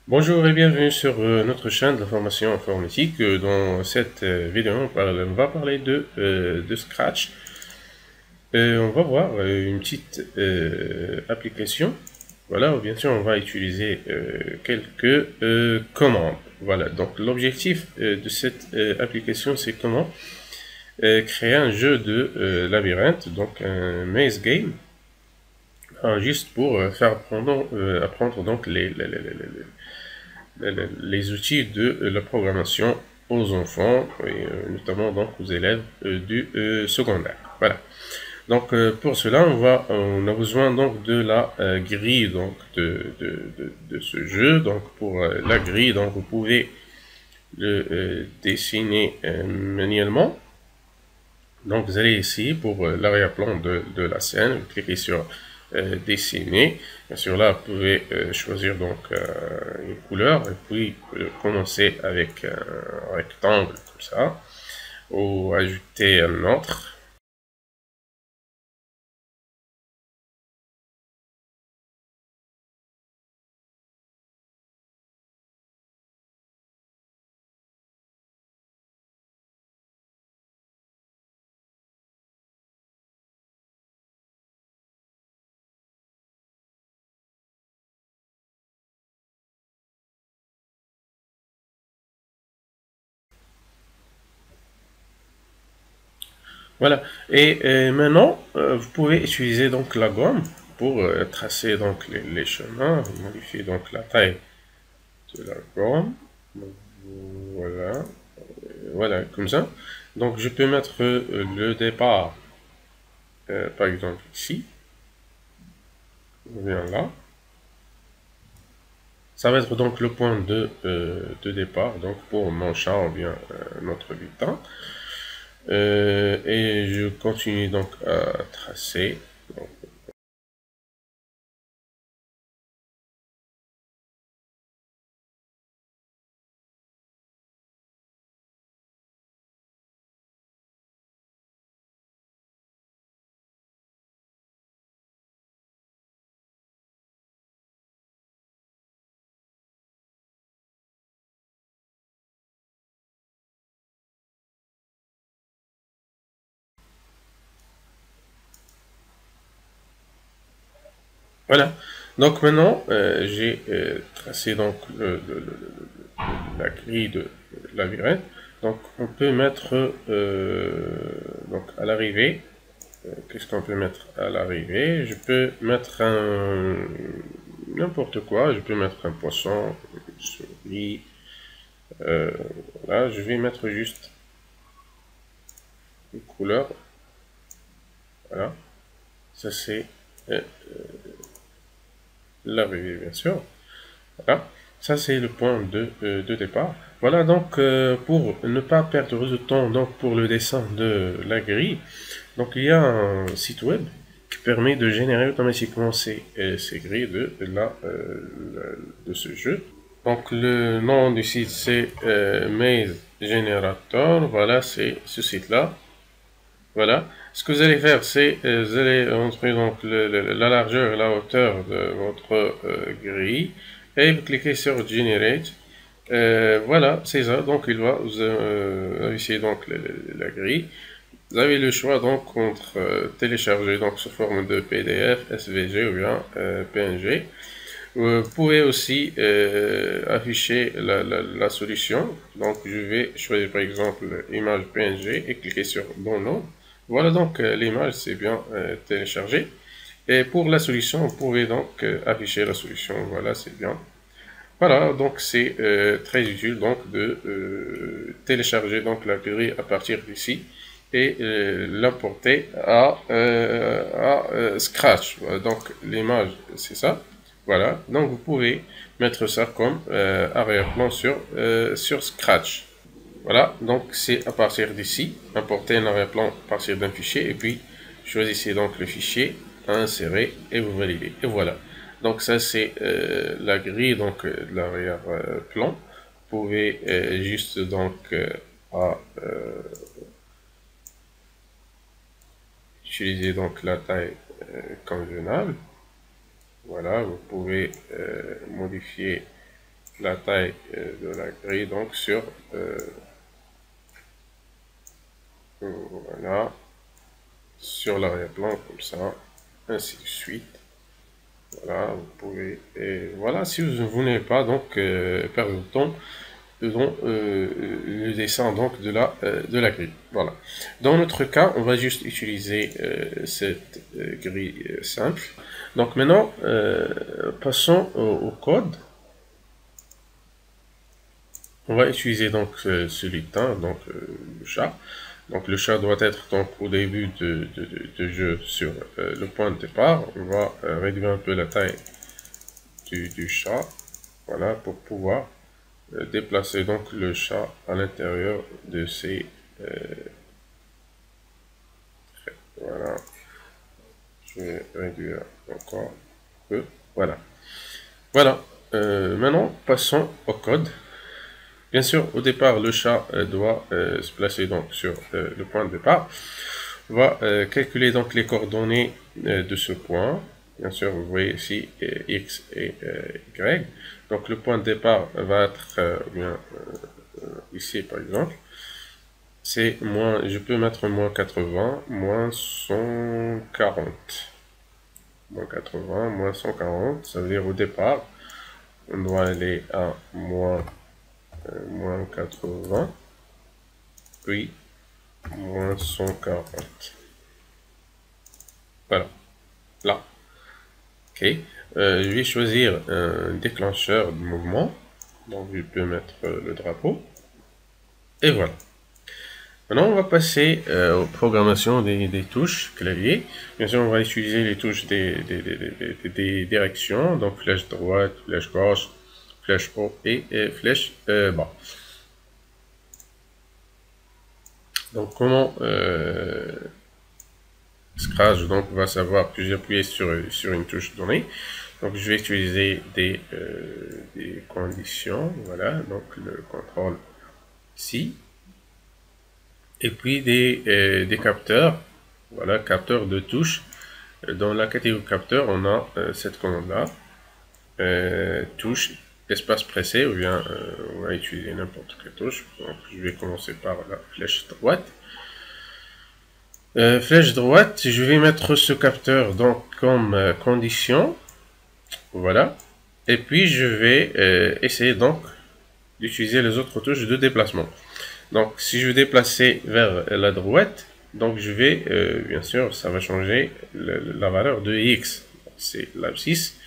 Bonjour et bienvenue sur notre chaîne de la formation informatique. Dans cette vidéo, on va parler de Scratch. On va voir une petite application. Voilà, bien sûr, on va utiliser quelques commandes. Voilà, donc l'objectif de cette application, c'est comment créer un jeu de labyrinthe, donc un maze game, juste pour apprendre donc les outils de la programmation aux enfants et notamment donc aux élèves du secondaire. Voilà. Donc pour cela, on a besoin donc de la grille donc de ce jeu. Donc pour la grille, donc vous pouvez le dessiner manuellement. Donc vous allez ici pour l'arrière-plan de la scène, vous cliquez sur dessiner. Bien sûr là vous pouvez choisir donc une couleur et puis commencer avec un rectangle comme ça ou ajouter un autre. Voilà. Et maintenant vous pouvez utiliser donc la gomme pour tracer donc les chemins. Vous modifiez donc la taille de la gomme. Voilà. Voilà, comme ça. Donc je peux mettre le départ, par exemple ici. On vient là. Ça va être donc le point de départ, donc pour mon chat ou bien notre butin. Et je continue donc à tracer. Donc, voilà. Donc maintenant, j'ai tracé donc la grille de labyrinthe. Donc on peut mettre donc à l'arrivée. Qu'est-ce qu'on peut mettre à l'arrivée? Je peux mettre un n'importe quoi. Je peux mettre un poisson, une souris. Euh, voilà, je vais mettre juste une couleur. Voilà, ça c'est euh, l'arrivée bien sûr. Voilà, ça c'est le point de départ. Voilà donc pour ne pas perdre de temps donc pour le dessin de la grille. Donc il y a un site web qui permet de générer automatiquement ces grilles de ce jeu. Donc le nom du site c'est Maze Generator. Voilà, c'est ce site-là. Voilà. Ce que vous allez faire, c'est vous allez entrer donc la largeur et la hauteur de votre grille et vous cliquez sur Generate. Voilà, c'est ça. Donc il va vous afficher donc la grille. Vous avez le choix donc entre télécharger donc sous forme de PDF, SVG ou bien PNG. Vous pouvez aussi afficher la solution. Donc je vais choisir par exemple image PNG et cliquer sur Download. Voilà donc l'image c'est bien téléchargée. Et pour la solution, vous pouvez donc afficher la solution. Voilà, c'est bien. Voilà, donc c'est très utile donc de télécharger donc la grille à partir d'ici et l'importer à Scratch. Voilà, donc l'image c'est ça. Voilà, donc vous pouvez mettre ça comme arrière-plan sur Scratch. Voilà, donc c'est à partir d'ici, importer un arrière-plan à partir d'un fichier et puis choisissez donc le fichier à insérer et vous validez. Et voilà. Donc ça c'est la grille donc de l'arrière-plan. Vous pouvez juste donc utiliser donc la taille convenable. Voilà, vous pouvez modifier la taille de la grille donc sur voilà, sur l'arrière-plan comme ça, ainsi de suite. Voilà, vous pouvez, et voilà, si vous n'avez pas donc perdre de temps dans le dessin donc de la grille. Voilà. Dans notre cas, on va juste utiliser cette grille simple. Donc maintenant, passons au code. On va utiliser donc ce lutin, donc le chat. Donc le chat doit être donc au début de jeu sur le point de départ. On va réduire un peu la taille du chat, voilà, pour pouvoir déplacer donc le chat à l'intérieur de ces traits. Voilà, je vais réduire encore un peu. Voilà. Voilà. Maintenant, passons au code. Bien sûr, au départ, le chat doit se placer donc sur le point de départ. On va calculer donc les coordonnées de ce point. Bien sûr, vous voyez ici X et Y. Donc le point de départ va être ici par exemple. C'est moins, je peux mettre moins 80, moins 140. Moins 80, moins 140, ça veut dire au départ, on doit aller à moins 80, puis moins 140. Voilà, là. Ok. Je vais choisir un déclencheur de mouvement. Donc je peux mettre le drapeau. Et voilà. Maintenant, on va passer aux programmations des touches clavier. Bien sûr, on va utiliser les touches des directions. Donc flèche droite, flèche gauche, flèche haut et flèche bas. Donc comment Scratch donc va savoir que j'ai appuyé sur une touche donnée. Donc je vais utiliser des conditions, voilà, donc le contrôle ici. Et puis des capteurs, voilà, capteurs de touches. Dans la catégorie capteur, on a cette commande-là, touche, espace pressé, ou bien on va utiliser n'importe quelle touche. Donc je vais commencer par la flèche droite. Flèche droite, je vais mettre ce capteur donc comme condition, voilà, et puis je vais essayer donc d'utiliser les autres touches de déplacement. Donc si je veux déplacer vers la droite, donc je vais, bien sûr, ça va changer la valeur de X, c'est l'abscisse,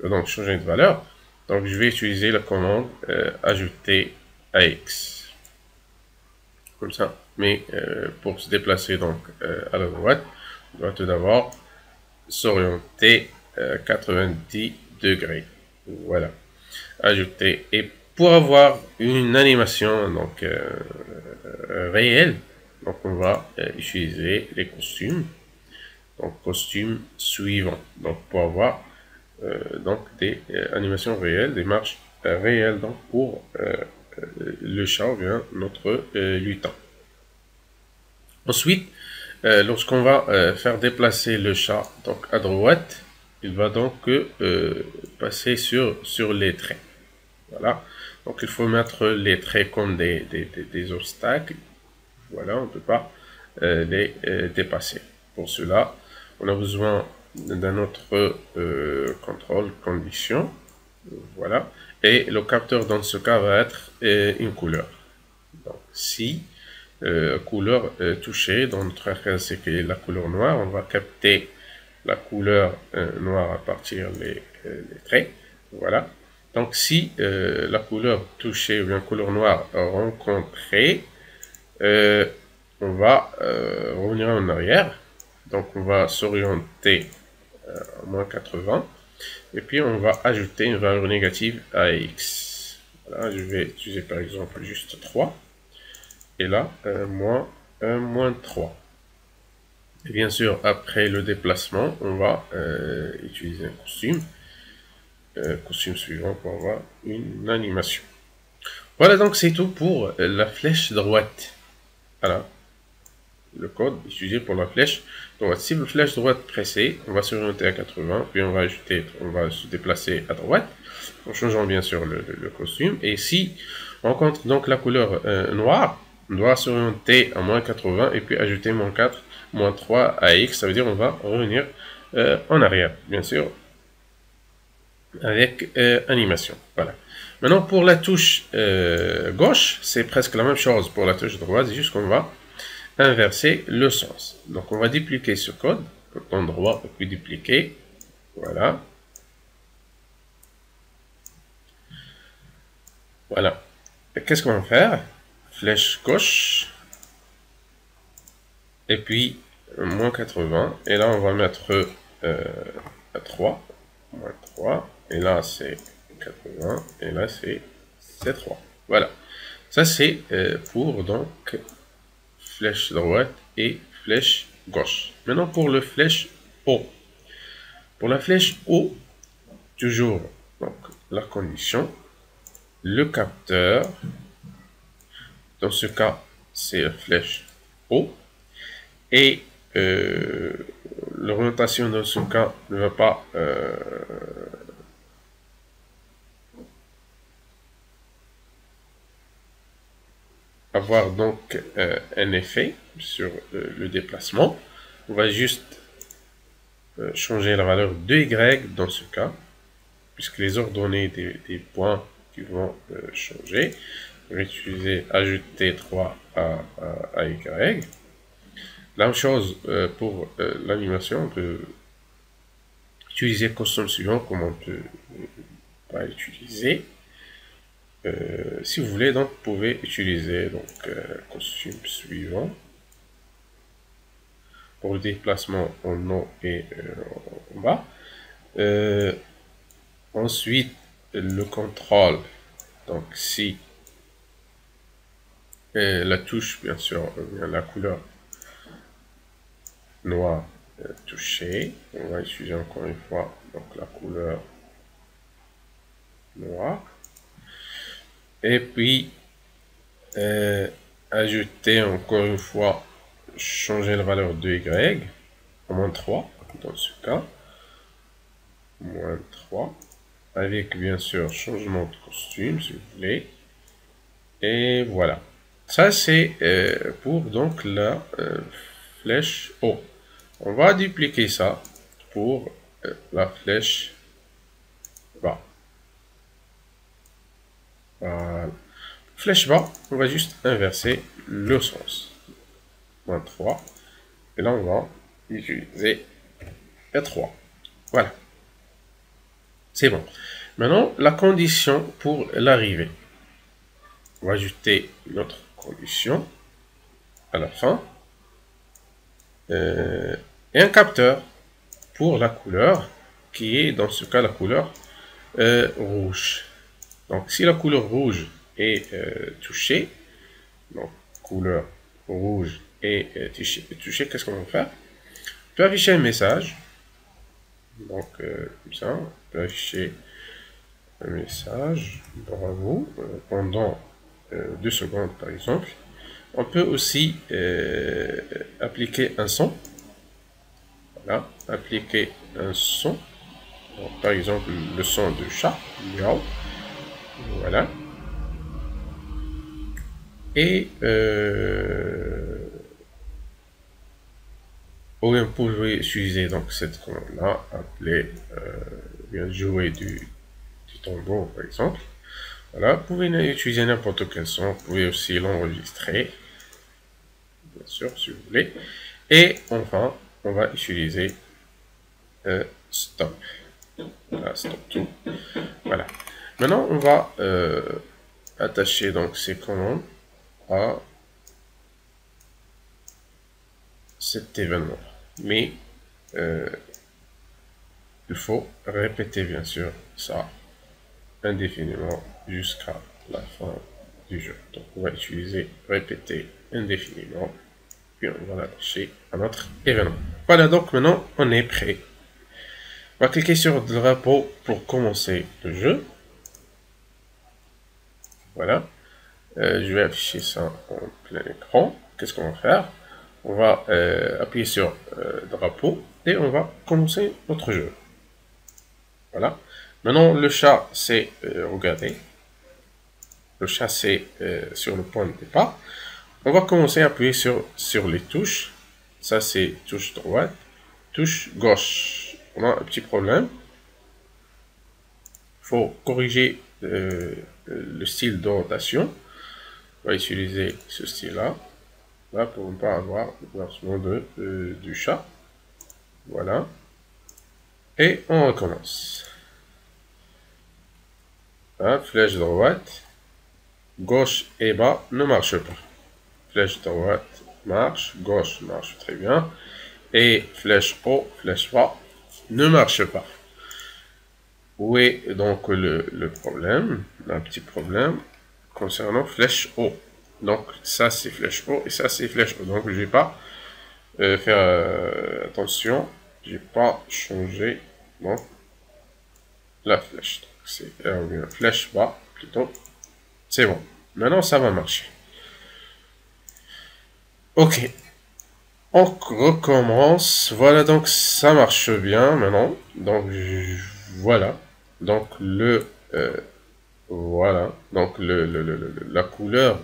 donc changer de valeur, donc je vais utiliser la commande ajouter AX, comme ça. Mais pour se déplacer donc à la droite, on doit tout d'abord s'orienter 90 degrés. Voilà. Ajouter. Et pour avoir une animation donc réelle, donc on va utiliser les costumes. Donc costume suivant. Donc pour avoir donc des animations réelles, des marches réelles donc pour le chat ou bien notre lutin. Ensuite, lorsqu'on va faire déplacer le chat donc à droite, il va donc passer sur les traits. Voilà. Donc il faut mettre les traits comme des obstacles. Voilà, on ne peut pas les dépasser. Pour cela, on a besoin d'un autre contrôle condition. Voilà. Et le capteur dans ce cas va être une couleur. Donc si couleur touchée, dans notre cas c'est la couleur noire, on va capter la couleur noire à partir des traits, voilà. Donc si la couleur touchée ou bien couleur noire rencontrée, on va revenir en arrière, donc on va s'orienter à moins 80, et puis on va ajouter une valeur négative à X. Voilà, je vais utiliser par exemple juste 3. Et là, moins 3. Et bien sûr, après le déplacement, on va utiliser un costume. Costume suivant pour avoir une animation. Voilà, donc c'est tout pour la flèche droite. Voilà. le code utilisé pour la flèche droite. Si la flèche droite pressée, on va s'orienter à 80, puis on va se déplacer à droite, en changeant bien sûr le costume. Et si on rencontre donc la couleur noire, on doit s'orienter à moins 80 et puis ajouter moins 4, moins 3 à X. Ça veut dire on va revenir en arrière, bien sûr, avec animation. Voilà. Maintenant, pour la touche gauche, c'est presque la même chose pour la touche droite, c'est juste qu'on va inverser le sens. Donc, on va dupliquer ce code, bouton droit, et puis dupliquer. Voilà. Voilà. Qu'est-ce qu'on va faire? Flèche gauche, et puis moins 80, et là, on va mettre à 3, moins 3, et là, c'est 80, et là, c'est 3. Voilà. Ça, c'est pour, donc, flèche droite et flèche gauche. Maintenant, pour le flèche haut. Pour la flèche haut, toujours, donc, la condition, le capteur, dans ce cas, c'est flèche haut, et l'orientation dans ce cas ne va pas avoir donc un effet sur le déplacement. On va juste changer la valeur de Y dans ce cas, puisque les ordonnées des points qui vont changer. On va utiliser ajouter 3 à Y. La même chose pour l'animation, on peut utiliser le costume suivant comme on peut pas utiliser. Si vous voulez, donc, vous pouvez utiliser donc costume suivant pour le déplacement en haut et en bas. Ensuite, le contrôle. Donc, si la touche, bien sûr, la couleur noire touchée, on va utiliser encore une fois donc la couleur noire. Et puis, ajouter encore une fois, changer la valeur de Y, à moins 3, dans ce cas, moins 3, avec bien sûr changement de costume, si vous voulez, et voilà. Ça, c'est pour donc la flèche haut. On va dupliquer ça pour la flèche bas. Voilà. Flèche bas, on va juste inverser le sens. Moins 3. Et là, on va utiliser E3. Voilà. C'est bon. Maintenant, la condition pour l'arrivée. On va ajouter notre condition à la fin. Et un capteur pour la couleur, qui est dans ce cas la couleur rouge. Donc, si la couleur rouge est touchée, donc couleur rouge est touchée, qu'est-ce qu'on va faire? On peut afficher un message. Donc, comme ça, on peut afficher un message, bravo, pendant 2 secondes par exemple. On peut aussi appliquer un son. Voilà, appliquer un son. Donc, par exemple, le son de chat, miaou. Voilà. Et vous pouvez utiliser donc cette commande-là, appeler, jouer du tambour par exemple. Voilà, vous pouvez utiliser n'importe quel son, vous pouvez aussi l'enregistrer, bien sûr, si vous voulez. Et enfin, on va utiliser stop. Voilà, stop tout. Voilà. Maintenant, on va attacher donc ces commandes à cet événement. Mais il faut répéter bien sûr ça indéfiniment jusqu'à la fin du jeu. Donc on va utiliser répéter indéfiniment, puis on va l'attacher à notre événement. Voilà, donc maintenant on est prêt. On va cliquer sur le drapeau pour commencer le jeu. Voilà. Je vais afficher ça en plein écran. Qu'est-ce qu'on va faire? On va appuyer sur drapeau et on va commencer notre jeu. Voilà. Maintenant, le chat, c'est, regardez, le chat, c'est sur le point de départ. On va commencer à appuyer sur les touches. Ça, c'est touche droite, touche gauche. On a un petit problème. Il faut corriger le style d'orientation. On va utiliser ce style-là. Là, pour ne pas avoir le lancement du chat. Voilà. Et on recommence. Hein, flèche droite, gauche et bas ne marche pas. Flèche droite marche, gauche marche très bien. Et flèche haut, flèche bas ne marche pas. Où est donc le problème? Un petit problème concernant flèche haut. Donc ça c'est flèche haut et ça c'est flèche haut. Donc je vais pas faire attention. J'ai pas changé bon, la flèche. C'est flèche bas plutôt. C'est bon. Maintenant ça va marcher. Ok. On recommence. Voilà, donc ça marche bien maintenant. Donc voilà. Donc voilà. Donc la couleur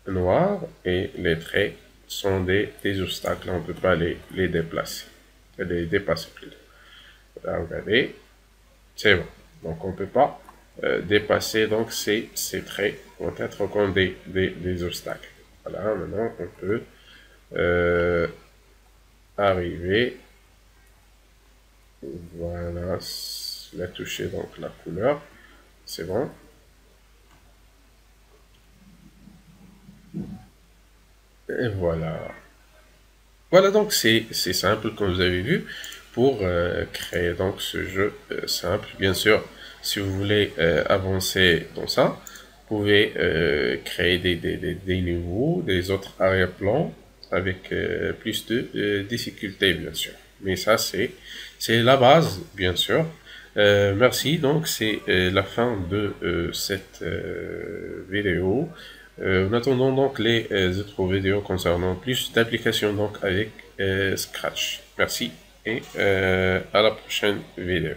noire et les traits sont des obstacles. On ne peut pas les déplacer. Les dépasser plutôt. Là, regardez. C'est bon. Donc on ne peut pas dépasser donc ces traits vont être comme des obstacles. Voilà, maintenant on peut arriver, voilà, la toucher donc la couleur, c'est bon. Et voilà. Voilà, donc c'est simple comme vous avez vu pour créer donc ce jeu simple. Bien sûr, si vous voulez avancer dans ça, vous pouvez créer des niveaux, des autres arrière-plans avec plus de difficultés, bien sûr. Mais ça, c'est la base, bien sûr. Merci, donc c'est la fin de cette vidéo. En attendant donc les autres vidéos concernant plus d'applications donc avec Scratch. Merci et à la prochaine vidéo.